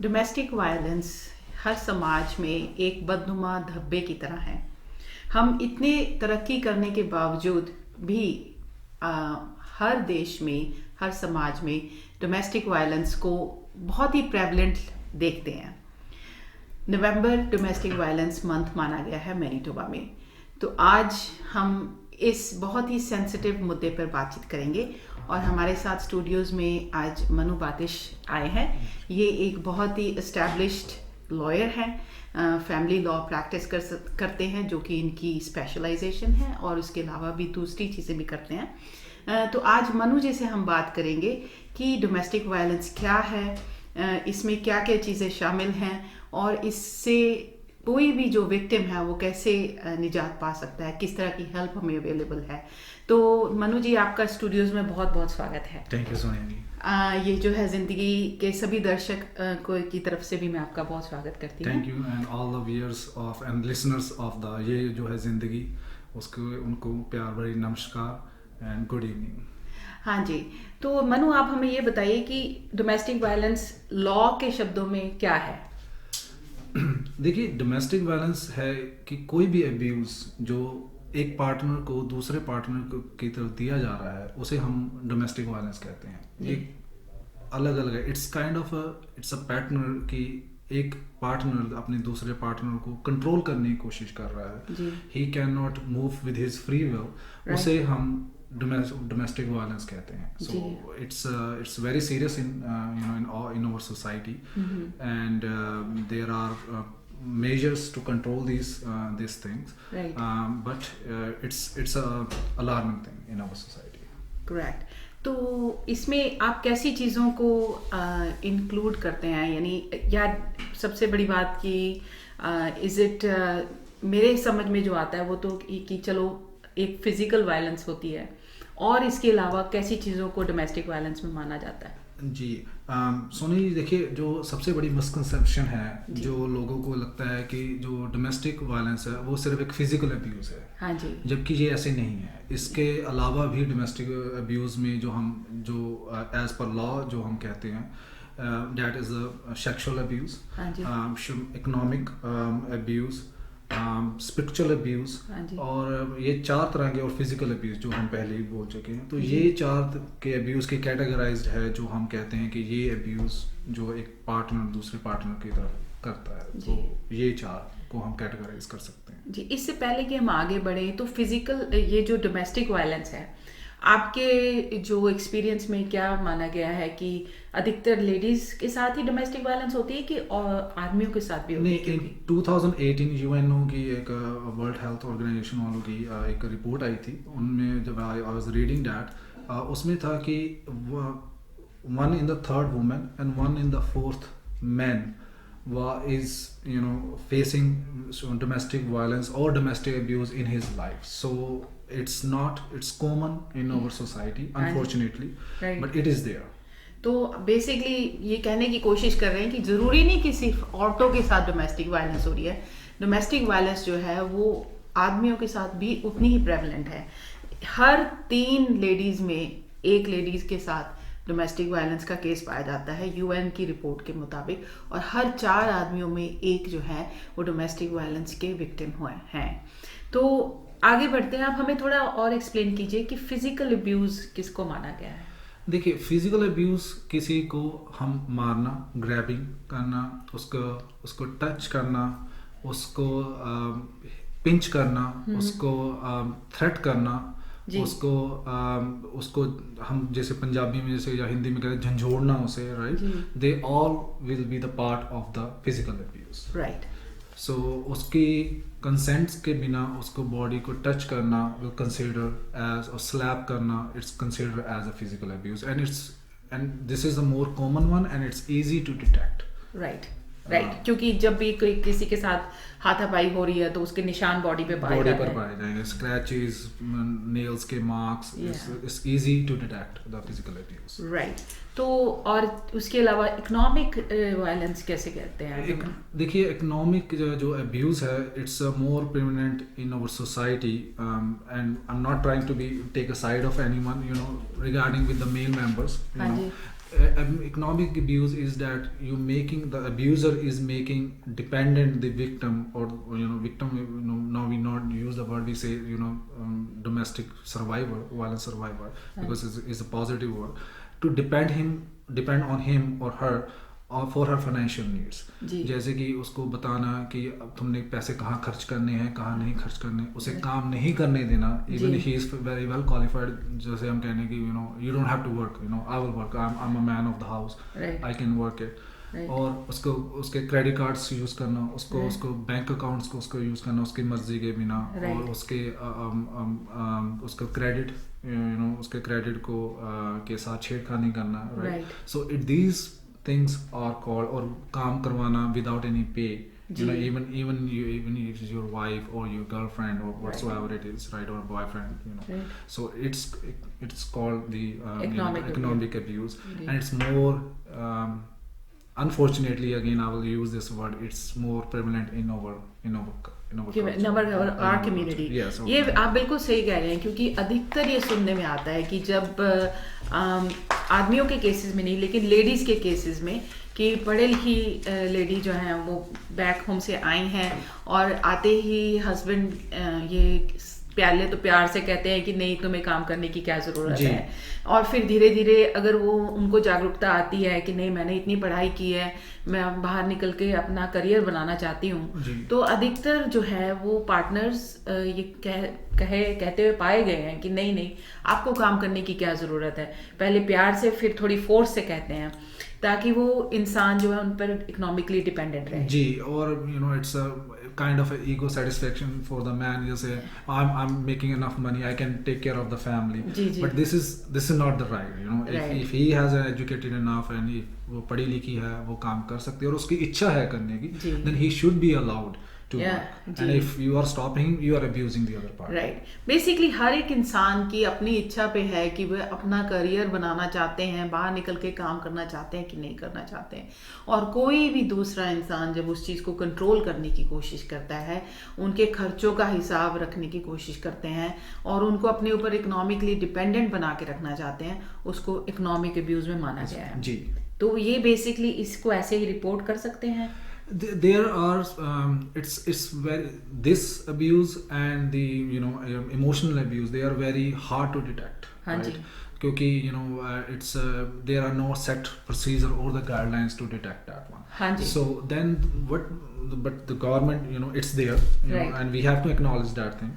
Domestic violence हर समाज में एक बदनुमा धब्बे की तरह है। हम इतने तरक्की करने के बावजूद भी आ, हर देश में, हर समाज में डोमेस्टिक वायलेंस को बहुत ही प्रेवलेंट देखते हैं। नवंबर डोमेस्टिक वायलेंस मंथ माना गया है मैनीटोबा में। तो आज हम इस बहुत ही सेंसिटिव मुद्दे पर बातचीत करेंगे और हमारे साथ स्टूडियोज़ में आज मनु बातिश आए हैं। ये एक बहुत ही एस्टैब्लिश्ड लॉयर हैं, फैमिली लॉ प्रैक्टिस करते हैं, जो कि इनकी स्पेशलाइजेशन है, और उसके अलावा भी दूसरी चीज़ें भी करते हैं। तो आज मनु जी से हम बात करेंगे कि डोमेस्टिक वायलेंस क्या है, इसमें क्या क्या चीज़ें शामिल हैं और इससे कोई भी जो विक्टिम है वो कैसे निजात पा सकता है, किस तरह की हेल्प हमें अवेलेबल है। तो मनु जी, आपका स्टूडियोज़ में बहुत बहुत स्वागत है। थैंक यू सोनिया जी। ये जो है ज़िंदगी के सभी दर्शक को की तरफ से भी मैं आपका बहुत स्वागत करती हूँ। Thank you and all the viewers of and listeners of the ये जो है ज़िंदगी, उसको उनको प्यार भरी नमस्कार एंड गुड इवनिंग। हाँ जी, तो मनु आप हमें ये बताइए कि डोमेस्टिक वायलेंस लॉ के शब्दों में क्या है। देखिए, डोमेस्टिक वायलेंस है कि कोई भी अब्यूज़ जो एक पार्टनर को दूसरे पार्टनर की तरफ दिया जा रहा है, उसे हम डोमेस्टिक वायलेंस कहते हैं। ये अलग अलग है। It's kind of it's a partner कि एक पार्टनर अपने दूसरे पार्टनर को कंट्रोल करने की कोशिश कर रहा है। He can not move with his free will, उसे हम domestic violence कहते हैं। So it's very serious in in our society, and there are measures to control these things, right. But it's a alarming thing in our society. Correct. तो इसमें आप कैसी चीज़ों को इंक्लूड करते हैं, यानी या सबसे बड़ी बात कि इज़ इट मेरे समझ में जो आता है वो तो कि चलो एक फिजिकल वायलेंस होती है, और इसके अलावा कैसी चीज़ों को डोमेस्टिक वायलेंस में माना जाता है। जी सोनी जी, देखिए, जो सबसे बड़ी मिसकंसेप्शन है, जो लोगों को लगता है कि जो डोमेस्टिक वायलेंस है वो सिर्फ एक फिजिकल अब्यूज़ है। हाँ जी। जबकि ये ऐसे नहीं है। इसके अलावा भी डोमेस्टिक अब्यूज़ में जो एज पर लॉ जो हम कहते हैं, that is the sexual abuse, economic abuse, spiritual abuse, और ये 4 तरह के, और फिजिकल अब्यूज़ जो हम पहले ही बोल चुके हैं। तो ये 4 के अब्यूज़ की कैटेगराइज्ड है, जो हम कहते हैं कि ये अब्यूज़ जो एक पार्टनर दूसरे पार्टनर की तरफ करता है, तो ये 4 को हम कैटेगराइज कर सकते हैं। जी, इससे पहले कि हम आगे बढ़े, तो फिजिकल ये जो डोमेस्टिक वायलेंस है, आपके जो एक्सपीरियंस में क्या माना गया है कि अधिकतर लेडीज के साथ ही डोमेस्टिक वायलेंस होती है कि आदमियों के साथ भी होती है? 2018 यूएनओ की एक वर्ल्ड हेल्थ ऑर्गेनाइजेशन वालों की एक रिपोर्ट आई थी। उनमें जब आई वाज रीडिंग दैट, उसमें था कि 1 in the 3rd woman and 1 in the 4th man is facing domestic violence or domestic abuse in his life. So it's common in our society, unfortunately, right. But it is there. तो basically ये कहने की कोशिश कर रहे हैं कि ज़रूरी नहीं कि सिर्फ औरतों के साथ डोमेस्टिक वायलेंस हो रही है। डोमेस्टिक वायलेंस जो है वो आदमियों के साथ भी उतनी ही प्रेवलेंट है। हर 3 लेडीज़ में एक लेडीज़ के साथ डोमेस्टिक वायलेंस का केस पाया जाता है, यूएन की रिपोर्ट के मुताबिक, और हर 4 आदमियों में एक जो है वो डोमेस्टिक वायलेंस के विक्टिम हुए हैं। तो आगे बढ़ते हैं, आप हमें थोड़ा और एक्सप्लेन कीजिए कि फिजिकल अब्यूज़ किसको माना गया है। देखिए, फिजिकल अब्यूज़ किसी को हम मारना, ग्रैबिंग करना, उसको टच करना, उसको पिंच करना, उसको थ्रेट करना, उसको हम जैसे पंजाबी में जैसे या हिंदी में कहते हैं झंझोड़ना उसे, right. They all will be the part of the physical abuse, right. So उसकी कंसेंट्स के बिना उसको बॉडी को टच करना विल कंसिडर एज, और स्लैप करना it's consider as a physical abuse, and this is the more common one and it's easy to detect. Right, क्योंकि जब भी कोई किसी के साथ हाथापाई हो रही है तो उसके निशान बॉडी पे पाए जाएंगे, स्क्रैचेस, नेल्स के marks, it's easy to detect the physical abuse, right. तो और उसके अलावा इकोनॉमिक वायलेंस कैसे कहते हैं? देखिए, इकोनॉमिक जो अब्यूज है, it's more prevalent in our society, and I am not trying to be take a side of anyone, regarding with the male members, economic abuse is that you making the abuser is making dependent the victim, or victim, now we not use the word, we say domestic survivor, violence survivor, because it's a positive word, to depend on him or her और for her financial needs. जैसे कि उसको बताना कि अब तुमने पैसे कहाँ खर्च करने हैं, कहाँ नहीं खर्च करने, उसे काम नहीं करने देना, even he is very well qualified, जैसे हम कहने की you don't have to work, I will work, I am a man of the house, I can work it. और उसको उसके क्रेडिट कार्ड्स यूज़ करना, उसको बैंक अकाउंट्स को उसको यूज़ करना उसकी मर्जी के बिना, और उसका क्रेडिट उसके क्रेडिट को के साथ छेड़खानी करना, right. So it these things are called, or काम करवाना without any pay, even if it's your wife or your girlfriend or whatsoever it is, right, or boyfriend, right. So it's called the economic abuse, and it's more unfortunately, again I will use this word, it's more prevalent in our community. Yes, okay. ये आप बिल्कुल सही कह रहे हैं, क्योंकि अधिकतर ये सुनने में आता है कि जब आदमियों के केसेस में नहीं, लेकिन लेडीज़ के केसेस में, कि पढ़े लिखी लेडी जो हैं वो बैक होम से आई हैं और आते ही हस्बैंड ये पहले तो प्यार से कहते हैं कि नहीं तुम्हें काम करने की क्या ज़रूरत है, और फिर धीरे धीरे अगर वो उनको जागरूकता आती है कि नहीं मैंने इतनी पढ़ाई की है, मैं बाहर निकल के अपना करियर बनाना चाहती हूँ, तो अधिकतर जो है वो पार्टनर्स ये कहते हुए पाए गए हैं कि नहीं आपको काम करने की क्या ज़रूरत है, पहले प्यार से फिर थोड़ी फोर्स से कहते हैं, ताकि वो इंसान जो है उन पर इकोनॉमिकली डिपेंडेंट रहे। जी, और it's a kind of ego satisfaction for the man, जैसे I am making enough money, I can take care of the family, but this is not the right, if he has educated enough and वो पढ़ी लिखी है, वो काम कर सकती है और उसकी इच्छा है करने की, then he should be allowed to work. And if you are stopping, you are abusing the other party. Right. Basically हर एक इंसान की अपनी इच्छा पे है कि वह अपना करियर बनाना चाहते हैं, बाहर निकल के काम करना चाहते हैं कि नहीं करना चाहते हैं, और कोई भी दूसरा इंसान जब उस चीज़ को कंट्रोल करने की कोशिश करता है, उनके खर्चों का हिसाब रखने की कोशिश करते हैं और उनको अपने ऊपर इकोनॉमिकली डिपेंडेंट बना के रखना चाहते हैं, उसको इकोनॉमिक अब्यूज में माना गया है। जी, तो ये बेसिकली इसको ऐसे ही रिपोर्ट कर सकते हैं। There are it's very, this abuse and the emotional abuse, they are very hard to detect, right? क्योंकि it's there are no set procedure or the guidelines to detect that one. So then but the government it's there, right, and we have to acknowledge that thing.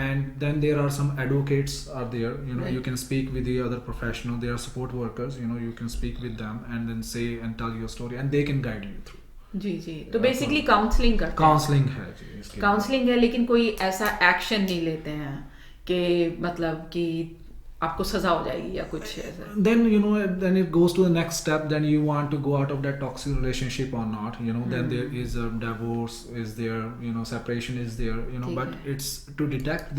And then there are some advocates are there, right, you can speak with the other professional, they are support workers, you can speak with them and then say and tell your story and they can guide you through. जी, तो basically counselling करते हैं। Counselling है जी, counselling है, लेकिन कोई ऐसा action नहीं लेते हैं कि मतलब कि आपको सजा हो जाएगी या कुछ ऐसा। Then it goes to the next step, then you want to go out of that toxic relationship or not, then there is a divorce is there, separation is there, but it's to detect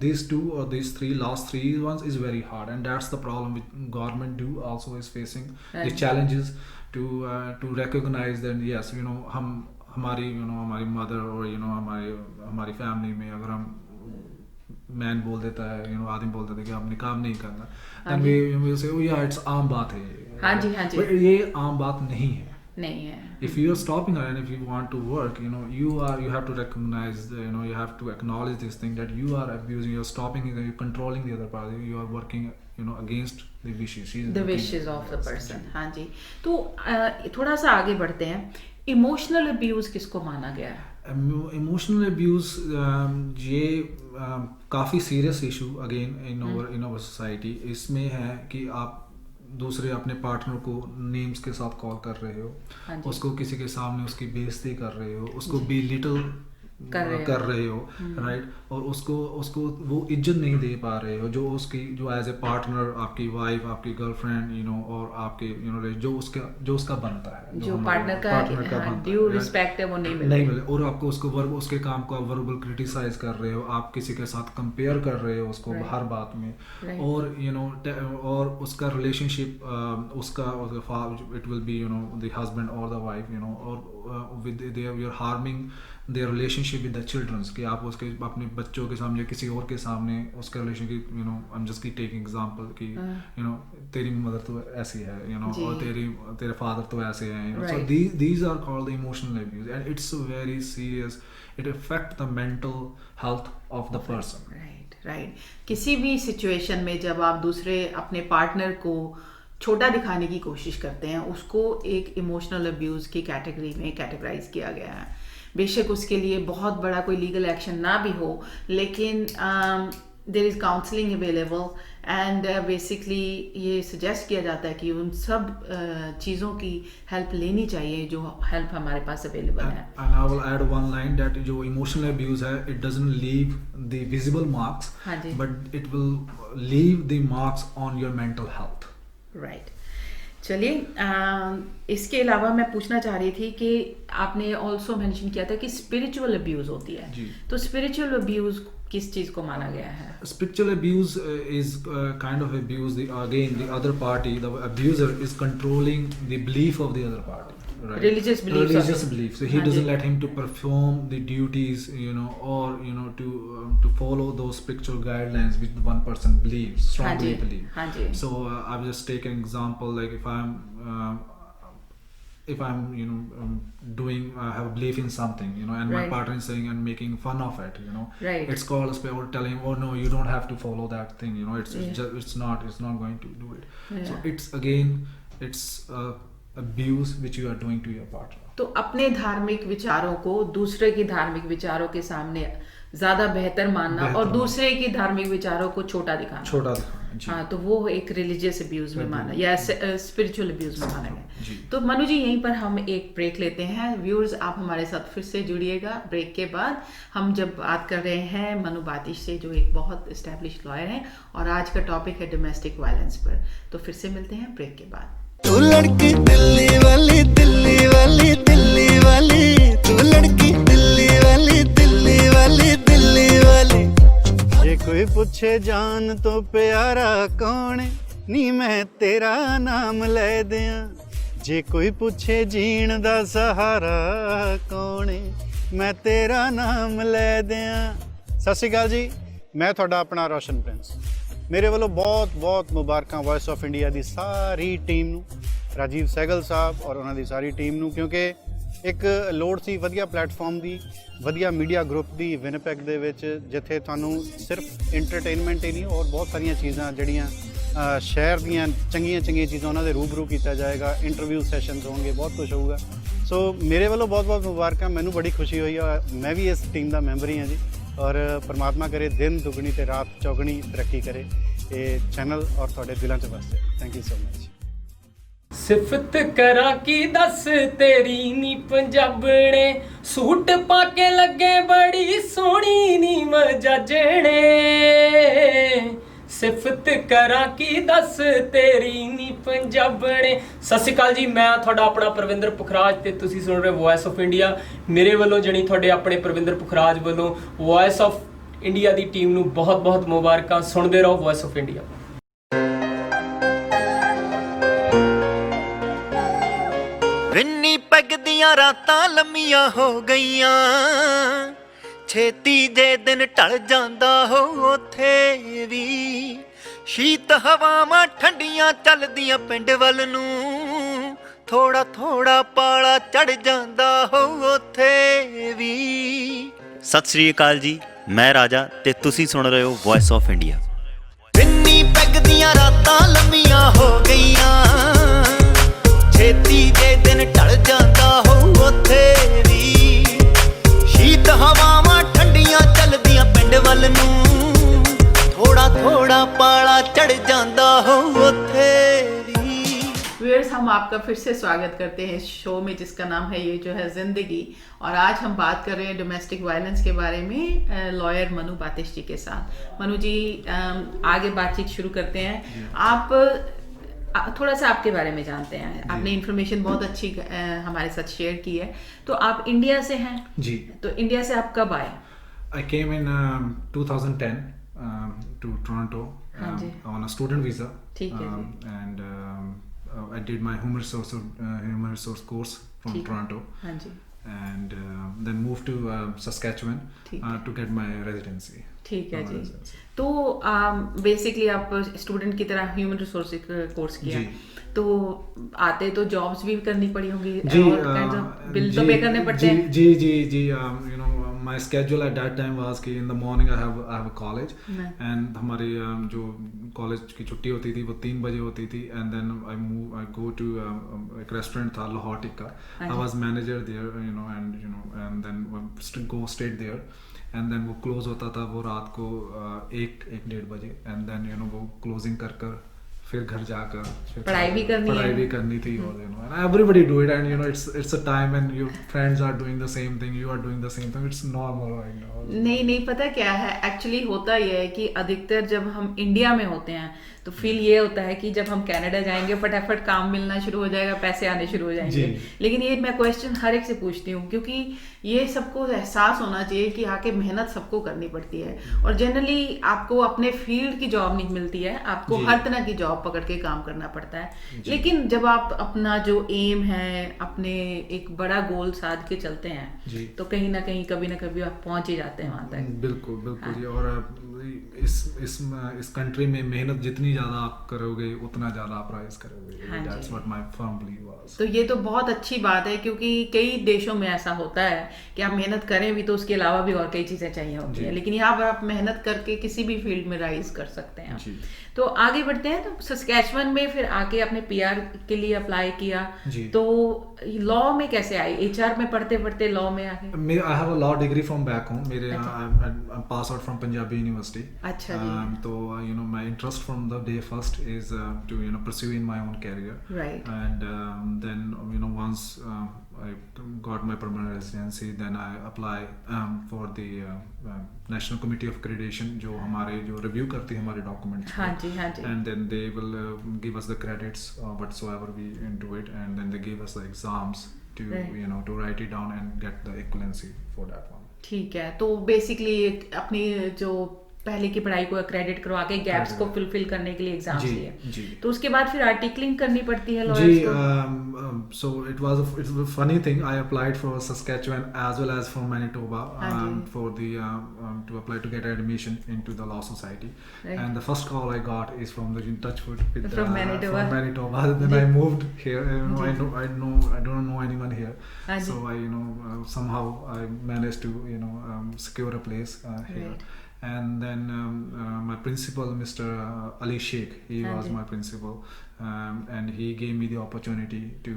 these two or these last three ones is very hard, and that's the problem with government also is facing the challenges to recognize that yes, हम हमारी हमारी mother और हमारी family में अगर हम man बोल देता है, आदमी बोल देता है कि आपने काम नहीं करना, then we say oh yeah it's आम बात है। हाँ जी but ये आम बात नहीं है। है। If you are stopping her and if you want to work, you have to recognize you have to acknowledge this thing that you are abusing, you're stopping, you're controlling the other party, you are working against the wishes of the person. हाँ जी, तो थोड़ा सा आगे बढ़ते हैं, emotional abuse किसको माना गया है? इमोशनल अब्यूज ये काफ़ी serious issue again in our society. इसमें है कि आप दूसरे अपने पार्टनर को नेम्स के साथ कॉल कर रहे हो, उसको किसी के सामने उसकी बेइज्जती कर रहे हो, उसको बेलिटल कर रहे हो, राइट, और उसको वो इज्जत नहीं दे पा रहे हो जो एज ए पार्टनर आपकी वाइफ, आपकी गर्लफ्रेंड और आपके जो उसका बनता है, जो पार्टनर का ड्यू रिस्पेक्ट है वो नहीं मिले, और आपको उसके काम को वर्बल क्रिटिसाइज कर रहे हो, आप किसी के साथ कंपेयर कर रहे हो उसको हर बात में, और उसका रिलेशनशिप उसका it will be the husband और द वाइफ और with you're harming their relationship with the children, कि आप उसके अपने बच्चों के सामने किसी और के सामने उसके रिलेशन की I'm just taking example कि तेरी मदर तो ऐसी है और तेरे फादर तो ऐसे हैं so these are called the emotional abuse, and it's very serious. It affect the mental health of the person. Right. किसी भी सिचुएशन में जब आप दूसरे अपने पार्टनर को छोटा दिखाने की कोशिश करते हैं, उसको एक इमोशनल अब्यूज़ की कैटेगरी में कैटेगराइज किया गया है. बेशक उसके लिए बहुत बड़ा कोई लीगल एक्शन ना भी हो, लेकिन there is counselling available, and basically ये सजेस्ट किया जाता है कि उन सब चीज़ों की हेल्प लेनी चाहिए जो हेल्प हमारे पास अवेलेबल है. And I will add one line that जो emotional abuse है, it doesn't leave the visible marks, but it will leave the marks on your mental health. Right. चलिए, इसके अलावा मैं पूछना चाह रही थी कि आपने ऑल्सो मेंशन किया था कि स्पिरिचुअल अब्यूज़ होती है, तो स्पिरिचुअल अब्यूज़ किस चीज़ को माना गया है? Spiritual abuse is kind of abuse. Again, the other party, the abuser, is controlling the belief of the other party. Right. Religious beliefs. So he doesn't let him to perform the duties, or to follow those spiritual guidelines which one person believes, strongly believes. So I'll just take an example. Like if I'm doing have a belief in something, and my partner is saying and making fun of it, it's called a spiritual, telling, oh no, you don't have to follow that thing, it's not going to do it. So it's abuse which you are doing to your partner. तो अपने धार्मिक विचारों को दूसरे की धार्मिक विचारों के सामने ज्यादा बेहतर मानना और दूसरे की धार्मिक विचारों को छोटा दिखाना जी. हाँ, तो वो एक रिलीजियस अब्यूज में माना या स्पिरिचुअल अब्यूज में माना गया. तो मनु जी, यहीं पर हम एक ब्रेक लेते हैं. व्यूअर्स, आप हमारे साथ फिर से जुड़िएगा. ब्रेक के बाद हम जब बात कर रहे हैं मनु बातिश से, जो एक बहुत एस्टैब्लिश्ड लॉयर हैं, और आज का टॉपिक है डोमेस्टिक वायलेंस पर. तो फिर से मिलते हैं ब्रेक के बाद. तू लड़की दिल्ली वाली, दिल्ली वाली, दिल्ली वाली, तू लड़की दिल्ली वाली, दिल्ली वाली, दिल्ली वाली. जे कोई पूछे जान तो प्यारा कौन, नी मैं तेरा नाम ले दियां. जे कोई पूछे जीण दा सहारा कौन, मैं तेरा नाम ले दियां. सत श्री अकाल जी, मैं ਤੁਹਾਡਾ ਆਪਣਾ ਰੋਸ਼ਨ ਪ੍ਰਿੰਸ. ਮੇਰੇ ਵੱਲੋਂ ਬਹੁਤ ਮੁਬਾਰਕਾਂ voice of India the sorry team ਨੂੰ, ਰਾਜੀਵ ਸਹਿਗਲ ਸਾਹਿਬ ਔਰ ਉਹਨਾਂ ਦੀ ਸਾਰੀ ਟੀਮ ਨੂੰ, ਕਿਉਂਕਿ ਇੱਕ ਲੋੜ ਸੀ ਵਧੀਆ ਪਲੇਟਫਾਰਮ ਦੀ, ਵਧੀਆ ਮੀਡੀਆ ਗਰੁੱਪ ਦੀ ਵਿਨਪੈਗ ਦੇ ਵਿੱਚ, ਜਿੱਥੇ ਤੁਹਾਨੂੰ ਸਿਰਫ ਇੰਟਰਟੇਨਮੈਂਟ ਹੀ ਨਹੀਂ ਔਰ ਬਹੁਤ ਸਾਰੀਆਂ ਚੀਜ਼ਾਂ ਜਿਹੜੀਆਂ ਸ਼ਹਿਰ ਦੀਆਂ ਚੰਗੀਆਂ ਚੀਜ਼ਾਂ ਉਹਨਾਂ ਦੇ ਰੂਬਰੂ ਕੀਤਾ ਜਾਏਗਾ. ਇੰਟਰਵਿਊ ਸੈਸ਼ਨਸ ਹੋਣਗੇ, ਬਹੁਤ ਕੁਛ ਹੋਊਗਾ. ਸੋ ਮੇਰੇ ਵੱਲੋਂ ਬਹੁਤ ਮੁਬਾਰਕਾਂ. ਮੈਨੂੰ ਬੜੀ ਖੁਸ਼ੀ ਹੋਈ ਆ, ਮੈਂ ਵੀ ਇਸ ਟੀਮ ਦਾ ਮੈਂਬਰ ਹੀ ਹਾਂ ਜੀ. ਔਰ ਪਰਮਾਤਮਾ ਕਰੇ ਦਿਨ ਦੁਗਣੀ ਤੇ ਰਾਤ ਚੌਗਣੀ ਤਰੱਕੀ ਕਰੇ ਇਹ ਚੈਨਲ ਔਰ ਤੁਹਾਡੇ ਦਿਲਾਂ 'ਚ ਵਸੇ. Thank you so much. ਸਿਫਤ ਕਰਾਂ ਕੀ ਦੱਸ ਤੇਰੀ ਨੀ ਪੰਜਾਬਣੇ, ਸੂਟ ਪਾ ਕੇ ਲੱਗੇ ਬੜੀ ਸੋਹਣੀ ਨੀ ਮਜਾਜਣੇ. ਸਿਫਤ ਕਰਾਂ ਕੀ ਦੱਸ ਤੇਰੀ ਨੀ ਪੰਜਾਬਣੇ. ਸਤਿ ਸ਼੍ਰੀ ਅਕਾਲ ਜੀ, ਮੈਂ ਤੁਹਾਡਾ ਆਪਣਾ ਪ੍ਰਵਿੰਦਰ ਪੁਖਰਾਜ ਤੇ ਤੁਸੀਂ ਸੁਣ ਰਹੇ ਵੌਇਸ ਆਫ ਇੰਡੀਆ. ਮੇਰੇ ਵੱਲੋਂ ਜਣੀ ਤੁਹਾਡੇ ਆਪਣੇ ਪ੍ਰਵਿੰਦਰ ਪੁਖਰਾਜ ਵੱਲੋਂ voice of India the team ਨੂੰ ਬਹੁਤ ਮੁਬਾਰਕਾਂ. ਸੁਣਦੇ ਰਹੋ ਵੌਇਸ ਆਫ ਇੰਡੀਆ. ਰਿੰਨੀ ਪੈਗ ਦੀਆਂ ਰਾਤਾਂ ਲੰਮੀਆਂ ਹੋ ਗਈਆਂ, ਛੇਤੀ ਜੇ ਦਿਨ ਢਲ ਜਾਂਦਾ ਹੋ ਉੱਥੇ ਵੀ. ਸ਼ੀਤ ਹਵਾਵਾਂ ਠੰਡੀਆਂ ਚੱਲਦੀਆਂ ਪਿੰਡ ਵੱਲ ਨੂੰ, ਥੋੜਾ ਪਾਲਾ ਚੜ ਜਾਂਦਾ ਹੋ ਉੱਥੇ ਵੀ. ਸਤਿ ਸ੍ਰੀ ਅਕਾਲ ਜੀ, ਮੈਂ ਰਾਜਾ ਤੇ ਤੁਸੀਂ ਸੁਣ ਰਹੇ ਹੋ ਵੌਇਸ ਆਫ ਇੰਡੀਆ. ਰਿੰਨੀ ਪੈਗ ਦੀਆਂ ਰਾਤਾਂ ਲੰਮੀਆਂ ਹੋ ਗਈਆਂ, ਛੇਤੀ ਜੇ ਦਿਨ ਢਲ ਜਾਂਦਾ ਹੋ ਉੱਥੇ ਵੀ. ਸ਼ੀਤ ਹਵਾਵਾਂ ਠੰਡੀਆਂ ਚੱਲਦੀਆਂ ਪਿੰਡ ਵੱਲ ਨੂੰ, ਥੋੜਾ ਪਾਲਾ ਚੜ ਜਾਂਦਾ ਹੋ ਉੱਥੇ ਵੀ. व्यूअर्स, हम आपका फिर से स्वागत करते हैं शो में जिसका नाम है ये जो है ज़िंदगी. और आज हम बात कर रहे हैं डोमेस्टिक वायलेंस के बारे में लॉयर मनु बातिश जी के साथ. मनु जी, आगे बातचीत शुरू करते हैं. आप थोड़ा सा आपके बारे में जानते हैं. आपने इन्फॉर्मेशन बहुत अच्छी हमारे साथ शेयर की है. तो आप इंडिया से हैं जी. तो इंडिया से आप कब आए? I came in 2010 to Toronto on a student visa. ठीक है and I did my human resource course from ठीक है। Toronto, हाँ जी, and then moved to Saskatchewan ठीक है। to get my residency. ठीक है Permanent जी। residency. तो बेसिकली आप स्टूडेंट की तरह ह्यूमन रिसोर्स कोर्स किया, जी। तो आते तो जॉब्स भी करनी पड़ी होंगी, जी, बिल तो पे करने पड़ते हैं। जी, you know, my schedule at that time was कि in the morning I have a college, and हमारी जो कॉलेज की छुट्टी होती थी वो 3 बजे होती थी, and then I go to एक रेस्टोरेंट था Lahore tikka, I was manager there, and then go straight there, and then वो क्लोज होता था वो रात को 1-1:30 बजे, and then वो क्लोजिंग कर फिर घर जाकर फिर पढ़ाई भी करनी थी, और and everybody do it, and it's a time and your friends are doing the same thing, you are doing the same thing, it's normal right now. नहीं पता क्या है, एक्चुअली होता ये है कि अधिकतर जब हम इंडिया में होते हैं तो फील ये होता है कि जब हम कनाडा जाएंगे फटाफट काम मिलना शुरू हो जाएगा, पैसे आने शुरू हो जाएंगे। लेकिन ये मैं क्वेश्चन हर एक से पूछती हूँ, क्योंकि ये सबको एहसास होना चाहिए कि आके मेहनत सबको करनी पड़ती है, और जनरली आपको अपने फील्ड की जॉब नहीं मिलती है, आपको हर तरह की जॉब पकड़ के काम करना पड़ता है। लेकिन जब आप अपना जो एम है, अपने एक बड़ा गोल साध के चलते हैं, तो कहीं ना कहीं कभी ना कभी आप पहुंच ही जाते हैं वहां तक। बिल्कुल जी। और इस कंट्री में मेहनत जितनी ज्यादा आप करोगे उतना ज्यादा आप राइज करोगे। That's what my firm belief was. तो ये तो बहुत अच्छी बात है, क्योंकि कई देशों में ऐसा होता है कि आप मेहनत करें भी तो उसके अलावा भी और कई चीजें चाहिए होती है, लेकिन यहाँ पर आप मेहनत करके किसी भी फील्ड में राइज कर सकते हैं। तो आगे बढ़ते हैं। तो सस्कैचुअन में फिर आके आपने पीआर के लिए अप्लाई किया, तो लॉ में कैसे आई? एचआर में पढ़ते पढ़ते लॉ में आके? I have a law degree from back home, मेरे pass out from Punjabi university. अच्छा जी। तो my interest from the day first is to pursue in my own career, right, and then once I got my permanent residency, then I apply for the National Committee of Accreditation, जो हमारे जो review करती है हमारे documents, हाँ जी, and then they will give us the credits whatsoever we into it, and then they give us the exams to to write it down and get the equivalency for that one. ठीक है। तो basically अपनी जो पहले की पढ़ाई को credit करवा के गैप्स को फुलफिल करने के लिए एग्जाम्स लिए, तो उसके बाद फिर आर्टिकलिंग करनी पड़ती है लॉयर्स को। So it was a funny thing. I applied for Saskatchewan as well as for Manitoba for the to apply to get admission into the law society. And the first call I got is from the Touchwood with from Manitoba. Then I moved here. I don't know anyone here. So I somehow I managed to secure a place here. And then my principal, Mr. Ali Sheikh, he was my principal, and he gave me the opportunity to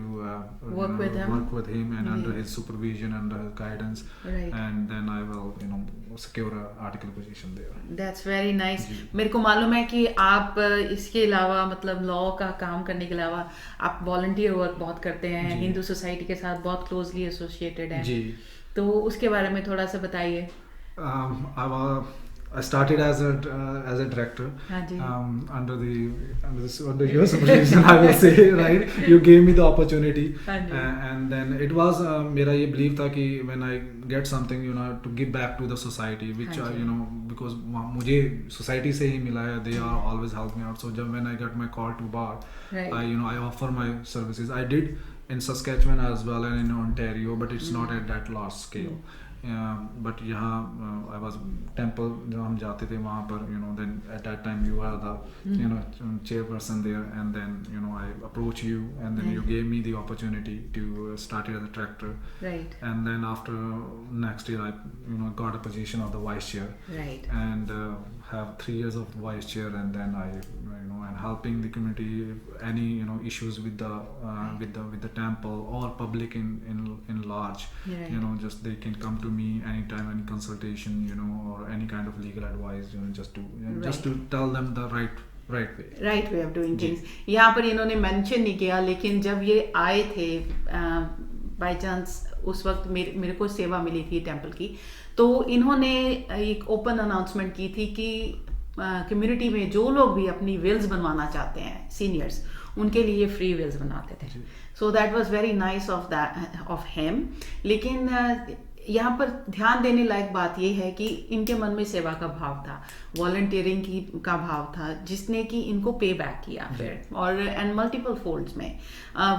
work with him and under his supervision, under his guidance, and then I will secure a article position there. That's very nice. मेरे को मालूम है कि आप इसके अलावा मतलब law का काम करने के अलावा आप वॉलंटियर वर्क बहुत करते हैं, हिंदू सोसाइटी के साथ बहुत क्लोजली एसोसिएटेड हैं। जी, तो उसके बारे में थोड़ा सा बताइए। I started as a director under your supervision, I will say, right? You gave me the opportunity, and then it was मेरा ये belief था कि when I get something, to give back to the society, which because मुझे society से ही मिला है, they are always help me out. So जब when I got my call to bar, I offer my services. I did in Saskatchewan as well and in Ontario, but it's not at that large scale. But यहाँ I was temple जब हम जाते थे वहाँ पर then at that time you are the chairperson there, and then I approach you, and then you gave me the opportunity to start it as a director, and then after next year I got a position of the vice chair, and have 3 years of vice chair, and then I and helping the community any issues with the temple or public in large, just they can come to me anytime, any consultation or any kind of legal advice, just to tell them the right way of doing things. यहाँ पर इन्होंने mention नहीं किया, लेकिन जब ये आए थे बाय चांस उस वक्त मेरे को सेवा मिली थी टेंपल की, तो इन्होंने एक ओपन अनाउंसमेंट की थी कि कम्युनिटी में जो लोग भी अपनी विल्स बनवाना चाहते हैं, सीनियर्स, उनके लिए फ्री विल्स बनाते थे। So that was very nice of him. लेकिन यहाँ पर ध्यान देने लायक बात यह है कि इनके मन में सेवा का भाव था, वॉलंटियरिंग की का भाव था, जिसने कि इनको पे बैक किया फिर, और एंड मल्टीपल फोल्ड्स में।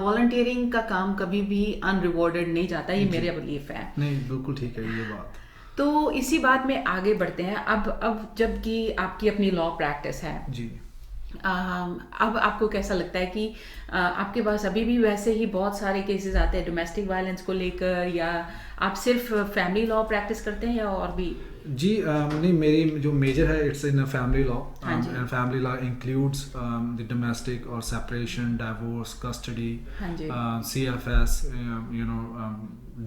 वॉलंटियरिंग का काम कभी भी अनरिवॉर्डेड नहीं जाता, ये मेरा बिलीफ है। नहीं, बिल्कुल ठीक है ये बात। तो इसी बात में आगे बढ़ते हैं। अब जबकि आपकी अपनी लॉ प्रैक्टिस है जी, अब आपको कैसा लगता है कि आपके पास अभी भी वैसे ही बहुत सारे केसेस आते हैं डोमेस्टिक वायलेंस को लेकर, या आप सिर्फ फैमिली लॉ प्रैक्टिस करते हैं या और भी? जी नहीं, मेरी जो मेजर है इट्स इन फैमिली लॉ, हाँ जी। And family law includes the domestic और सेपरेशन, डिवोर्स, कस्टडी, हाँ जी। CFS,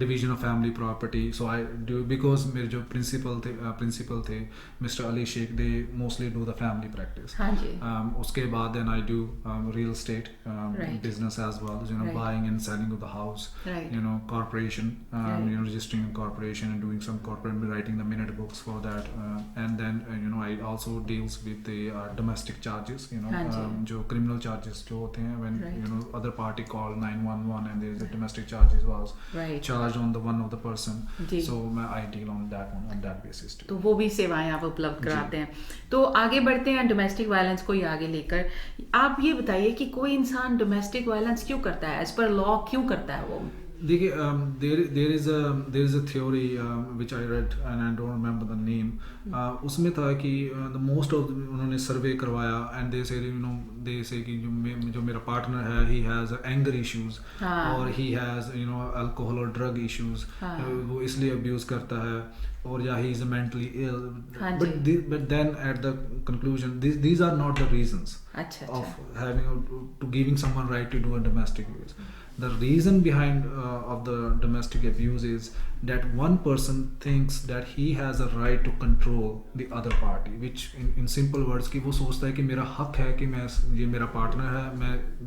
division of family property. So I do, because मेरे जो प्रिंसिपल थे mister Ali Shaikh, they mostly do the family practice. हाँ जी। उसके बाद then I do real estate Right. business as well, Right. buying and selling of the house, Right. corporation, Right. registering a corporation and doing some corporate, writing the minute books for that, and then I also deals with the domestic charges, हाँ जी। जो criminal charges जो होते हैं when Right. other party call 911 and there is a domestic charges was Right. charged on the one of the person, ji. so I deal on that one on that basis too. तो वो भी सेवाएं आप उपलब्ध कराते हैं। तो आगे बढ़ते हैं डोमेस्टिक वायलेंस को ही आगे लेकर। आप ये बताइए कि कोई इंसान डोमेस्टिक वायलेंस क्यों करता है, एज पर लॉ क्यों करता है वो? देखिए, there is a theory which I read and I don't remember the name. उसमें था कि the most of उन्होंने सर्वे करवाया and they say कि जो मेरा पार्टनर है he has anger issues, हाँ। और he has alcohol और drug issues, हाँ। वो इसलिए abuse करता है, और या he is mentally ill. हाँ But then at the conclusion these are not the reasons अच्छा of having to giving someone right to do a domestic abuse. The reason behind of the domestic abuse is that one person thinks that he has a right to control the other party, which in simple words कि वो सोचता है कि मेरा हक है कि ये मेरा पार्टनर है,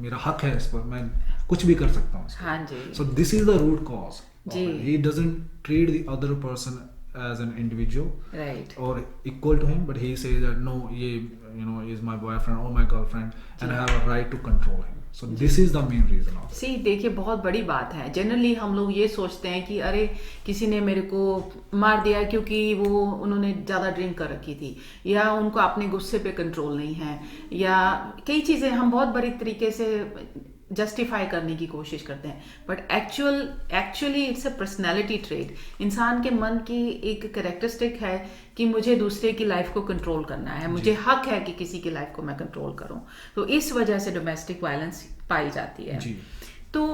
मेरा हक है इस पर, मैं कुछ भी कर सकता हूँ। हाँ जी। So this is the root cause. Ji. He doesn't treat the other person as an individual, Right. or equal to him, but he says that no, ये is my boyfriend or my girlfriend and I have a right to control him. So this is the main reason of it. सी देखिए, बहुत बड़ी बात है। Generally हम लोग ये सोचते हैं कि अरे किसी ने मेरे को मार दिया क्योंकि उन्होंने ज़्यादा ड्रिंक कर रखी थी, या उनको अपने गुस्से पे कंट्रोल नहीं है, या कई चीज़ें हम बहुत बड़ी तरीके से जस्टिफाई करने की कोशिश करते हैं। But actually it's a personality trait. इंसान के मन की एक कैरेक्टरिस्टिक है कि मुझे दूसरे की लाइफ को कंट्रोल करना है, मुझे हक है कि किसी की लाइफ को मैं कंट्रोल करूं। तो इस वजह से डोमेस्टिक वायलेंस पाई जाती है। जी। तो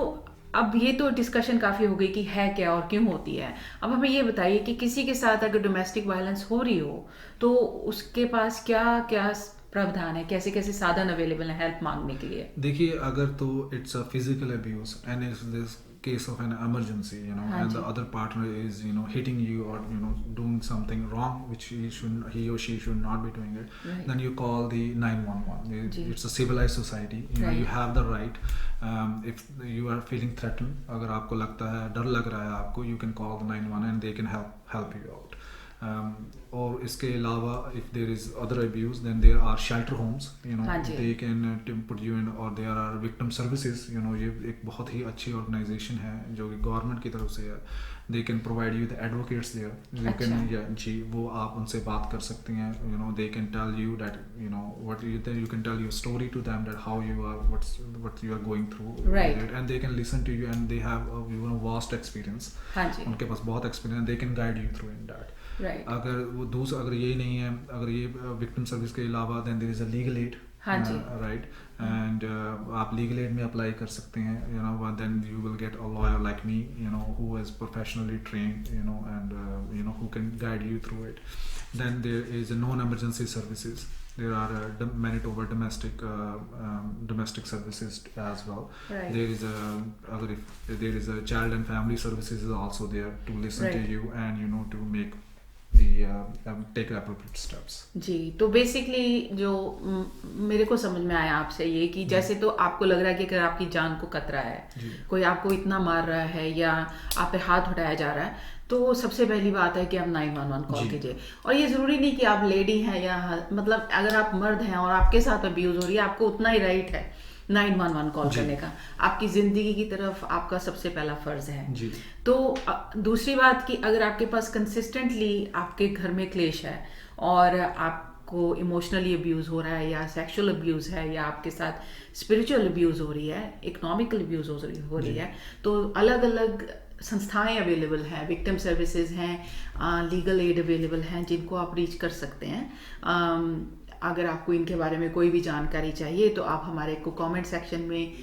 अब ये तो डिस्कशन काफ़ी हो गई कि है क्या और क्यों होती है। अब हमें ये बताइए कि किसी के साथ अगर डोमेस्टिक वायलेंस हो रही हो तो उसके पास क्या क्या प्रावधान है, कैसे कैसे साधन अवेलेबल है हेल्प मांगने के लिए? देखिए, अगर तो it's a physical abuse and if this case of an emergency, and the other partner is hitting you or doing something wrong which he or she should not be doing it, right. Then you call the 911. It's a civilized society, right. You have the right, if you are feeling threatened, अगर आपको लगता है, डर लग रहा है आपको, you can call the 911 and they can help you out. और इसके अलावा if there is other abuse, then there are shelter homes, they can put you in, और there are victim services, ये एक बहुत ही अच्छी organization है जो कि गवर्नमेंट की तरफ से है। they can provide you the advocates there, you can जी वो आप उनसे बात कर सकते हैं, they can tell you that what you can tell your story to them, that how you are, what you are going through, right. And they can listen to you and they have a vast experience, हाँ जी। उनके पास बहुत experience, they can guide you through in that. Right. अगर ये नहीं है, अगर ये victim service के अलावा then there is a legal aid, हाँ जी। right, and आप legal aid में अप्लाई कर सकते हैं, then you will get a lawyer like me, who is professionally trained, and who can guide you through it. Then there is a non-emergency services. There are Manitoba domestic services as well. Right. There is a child and family services is also there to listen right. to you and to make the take appropriate steps. जी, तो basically जो मेरे को समझ में आया आपसे ये कि जैसे तो आपको लग रहा है कि अगर आपकी जान को खतरा है, कोई आपको इतना मार रहा है या आप पे हाथ उठाया जा रहा है, तो सबसे पहली बात है कि आप 911 कॉल कीजिए। और ये ज़रूरी नहीं कि आप लेडी हैं या मतलब अगर आप मर्द हैं और आपके साथ अब्यूज़ हो रही है, आपको उतना ही राइट है 911 कॉल जी। करने का आपकी ज़िंदगी की तरफ आपका सबसे पहला फ़र्ज़ है। जी। तो दूसरी बात कि अगर आपके पास कंसिस्टेंटली आपके घर में क्लेश है और आपको इमोशनली अब्यूज़ हो रहा है या सेक्सुअल अब्यूज़ है या आपके साथ स्पिरिचुअल अब्यूज़ हो रही है, इकोनॉमिकल अब्यूज़ हो रही है, तो अलग अलग संस्थाएं अवेलेबल हैं, विक्टिम सर्विसेज हैं, लीगल एड अवेलेबल हैं जिनको आप रीच कर सकते हैं। अगर आपको इनके बारे में कोई भी जानकारी चाहिए तो आप हमारे को कमेंट सेक्शन में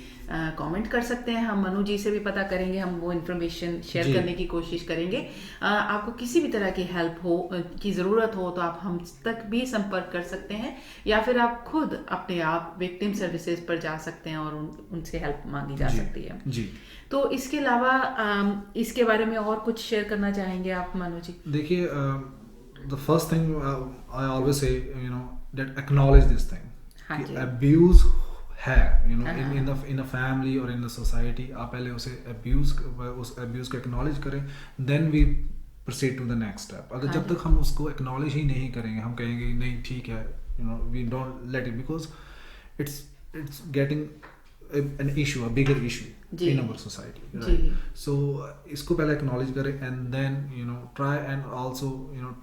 कमेंट कर सकते हैं। हम मनु जी से भी पता करेंगे, हम वो इन्फॉर्मेशन शेयर जी। करने की कोशिश करेंगे। आपको किसी भी तरह की हेल्प हो की ज़रूरत हो तो आप हम तक भी संपर्क कर सकते हैं या फिर आप खुद अपने आप विक्टिम सर्विसेज पर जा सकते हैं और उनसे हेल्प मांगी जा जी। सकती है। जी। तो इसके अलावा इसके बारे में और कुछ शेयर करना चाहेंगे आप मनु जी? देखिए, the first thing I always say that acknowledge this thing हाँ कि जी। अब्यूज है, हाँ। इन द फैमिली और इन द सोसाइटी, आप पहले उस अब्यूज को एक्नॉलेज करें, then we proceed to the next step. अगर हाँ जब जी। तक हम उसको एक्नॉलेज ही नहीं करेंगे, हम कहेंगे नहीं ठीक है, we don't let it, because it's getting an issue, a bigger issue जी। in our society, जी। right? So इसको पहले acknowledge करें and then try and also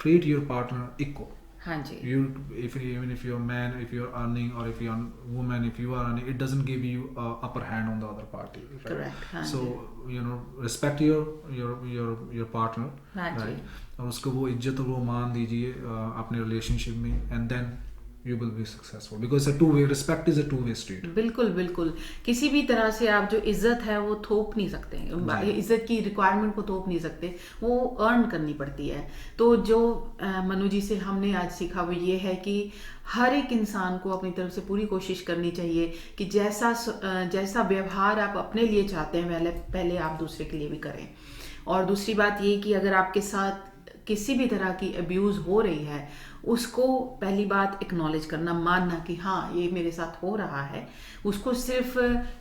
treat your partner equal. हाँ जी। Even if you're a man, if you're earning, or if you're a woman, if you are earning, it doesn't give you upper hand on the other party, right? Correct, हाँ So respect your partner, हाँ जी। right? और उसको वो इज्जत और वो मान दीजिए अपने रिलेशनशिप में, and then you will be successful, because a two-way, respect is a two-way street. बिल्कुल बिल्कुल, किसी भी तरह से आप जो इज्जत है वो थोप नहीं सकते, इज्जत की रिक्वायरमेंट को थोप नहीं सकते, वो अर्न करनी पड़ती है। तो जो मनु जी से हमने आज सीखा वो ये है कि हर एक इंसान को अपनी तरफ से पूरी कोशिश करनी चाहिए कि जैसा व्यवहार आप अपने लिए चाहते हैं पहले आप दूसरे के लिए भी करें। और दूसरी बात ये कि अगर आपके साथ किसी भी तरह की अब्यूज़ हो रही है, उसको पहली बात एक्नॉलेज करना, मानना कि हाँ ये मेरे साथ हो रहा है। उसको सिर्फ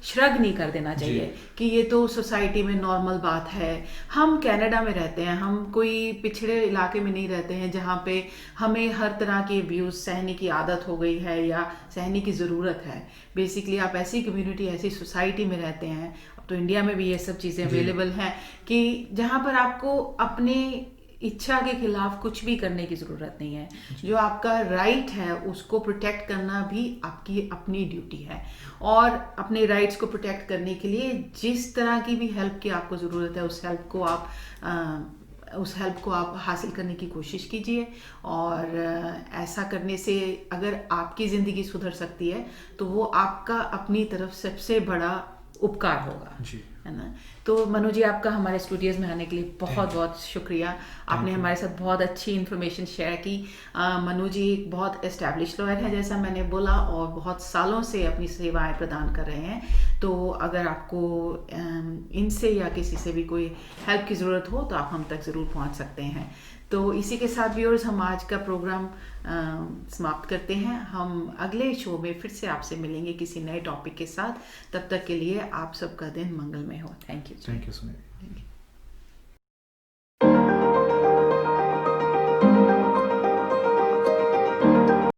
श्रग नहीं कर देना चाहिए कि ये तो सोसाइटी में नॉर्मल बात है। हम कनाडा में रहते हैं, हम कोई पिछड़े इलाके में नहीं रहते हैं जहाँ पे हमें हर तरह की अब्यूज़ सहने की आदत हो गई है या सहने की ज़रूरत है। बेसिकली आप ऐसी कम्युनिटी, ऐसी सोसाइटी में रहते हैं, अब तो इंडिया में भी ये सब चीज़ें अवेलेबल हैं कि जहाँ पर आपको अपने इच्छा के खिलाफ कुछ भी करने की ज़रूरत नहीं है। जो आपका राइट है उसको प्रोटेक्ट करना भी आपकी अपनी ड्यूटी है। और अपने राइट्स को प्रोटेक्ट करने के लिए जिस तरह की भी हेल्प की आपको ज़रूरत है, उस हेल्प को आप हासिल करने की कोशिश कीजिए। और ऐसा करने से अगर आपकी ज़िंदगी सुधर सकती है तो वो आपका अपनी तरफ सबसे बड़ा उपकार होगा जी। है ना। तो मनु जी, आपका हमारे स्टूडियोज में आने के लिए बहुत बहुत शुक्रिया। आपने हमारे साथ बहुत अच्छी इन्फॉर्मेशन शेयर की। मनु जी एक बहुत एस्टैब्लिश लॉयर है जैसा मैंने बोला, और बहुत सालों से अपनी सेवाएं प्रदान कर रहे हैं। तो अगर आपको इनसे या किसी से भी कोई हेल्प की ज़रूरत हो तो आप हम तक ज़रूर पहुंच सकते हैं। तो इसी के साथ व्यूअर्स, हम आज का प्रोग्राम समाप्त करते हैं। हम अगले शो में फिर से आपसे मिलेंगे किसी नए टॉपिक के साथ। तब तक के लिए आप सबका दिन मंगलमय हो। Thank you. Thank you, Sunil.